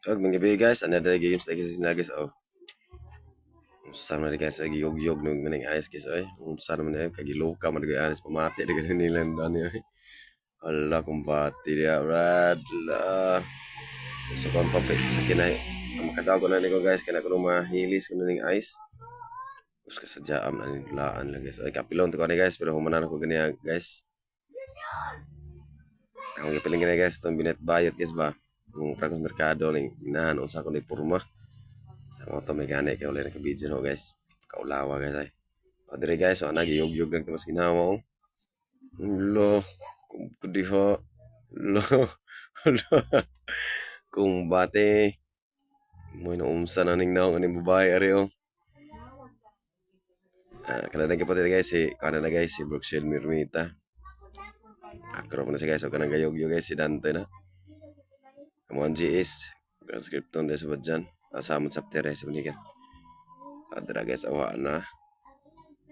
Og mga gabi guys, another games lagi sa guys. Oh, sama na guys lagi yog nung maning ayos guys ay. Sama na kagiloka man gay anis pamati dagan nila dan ay. Allah kumpati dia brad. La. So kon pa sa kinay. Makadago na niko guys kana ko mahilis kuno ning ice. Terus kasajaam na ning laan lang guys. Ay kapilon to ko ni guys pero humanan ko ganiya guys. Ang ipiling gani guys tong binet bayad guys ba. Kung prakos merkado ning inahan unsa ko ni porma. Ang auto mechanic kay ulit naka-video no guys. Kaulawa guys ay. O dire guys, so nagiyog-yog lang mas ginawa mo. Lo, kung kudiho. Lo, lo. Kung bate. Mo inuumsa na ning naong aning babae ari oh. Kana na gipati guys kana na guys si Brookshield Mirmita. Akro na si guys o kanang gayog-yog guys si Dante na. Kamuan GS. Transcripton dahil sa badyan. Asamot sa ptere sa balikan. Adra guys awa na.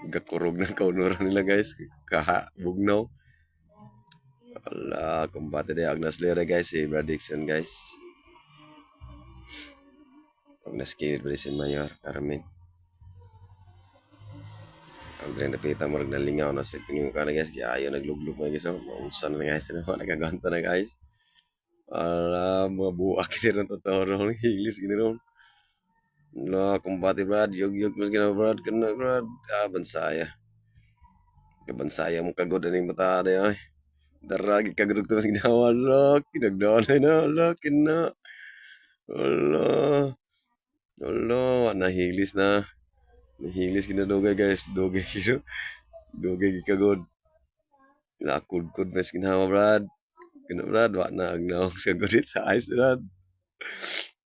Gakurog ng kaunuran nila guys. Kaha, bugnaw. Wala, kumbate de Agnes Lera guys, si Brad Dixon guys. Agnes Kirid, Balisin Mayor, Carmen. Ang grand napita mo rin nalingaw na sa tingin ka na guys, kaya ayaw nagluglug mga guys. Maunsan na guys, nagaganta na guys. Wala, mga buwak na rin totoo rin, hilis gini rin. Wala, kumbate Brad, yug mas gina Brad, kena Brad, bansaya. Kabansaya mo kagod na yung mata na ay. Daragi kagod ito mas ginawa, wala, kinagdaan na, wala, kina. Wala. Wala, nahilis na. Nahilis kina dogay guys. Dogay kino. Dogay kikagod. Nakudkod mas kinawa brad. Kina brad, wak na agnaong sa godit sa ice brad.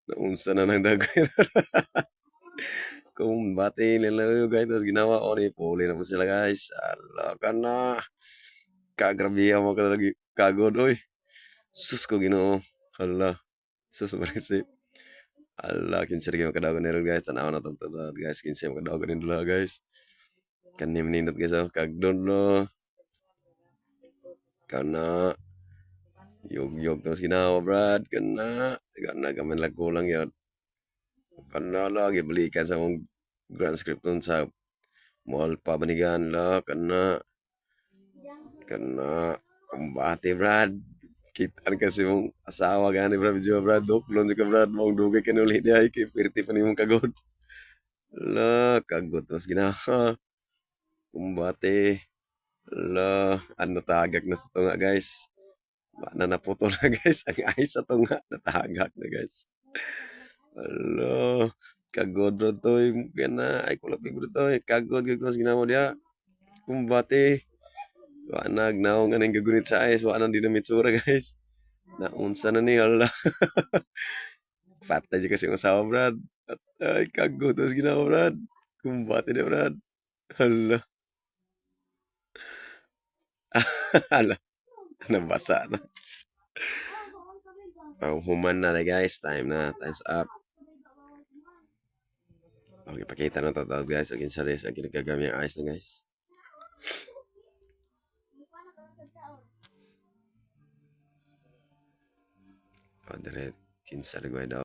Naunsa na ng dagay. Kung bati nila yung guys, tapos ginawa ko ni Puli na po sila guys. Ala ka na. Kagrabihan mo ka lagi kagod oy. Sus ko ginoo. Hala. Sus marisip. Ala, kinsa lagi makadago nila guys. Tanaw na itong guys. Kinsa makadago nila guys. Kanim nindot guys oh. Kagdon no. Kana. Yog terus ginawa brad. Kana gaman lang kulang yun. Kana lagi belikan sa mong grand script nun sa mall pabanigan la. Kana kumbate brad. Kitaan kasi mong asawa gani brad. Medyo brad. Doklon juga brad. Mong dugay ka nulit niya. Kipirti pa ni mong kagod. La, kagod terus ginawa. Kumbate. La, ano tagak na sa tunga guys. Mana naputol na guys. Ang ice sa tunga. Natagak na guys. Alo, kagod bro toy. Kena, ay kulap bro toy. Kagod gitu mas ginawa dia. Kumbate. Wala nagnaong nga nang gagunit sa ice. Wala nang dinamitsura guys. Naunsa na ni Allah. Patay kasi yung asawa brad. Ay, kagod mas ginawa brad. Kumbate dia brad. Allah. Allah. Nabasa na. Human na guys. Time na. Time's up. Okay, pakita na to guys. Again sa res. Again nagkagami ang ice na guys. O, dire. Kinsa ligway daw.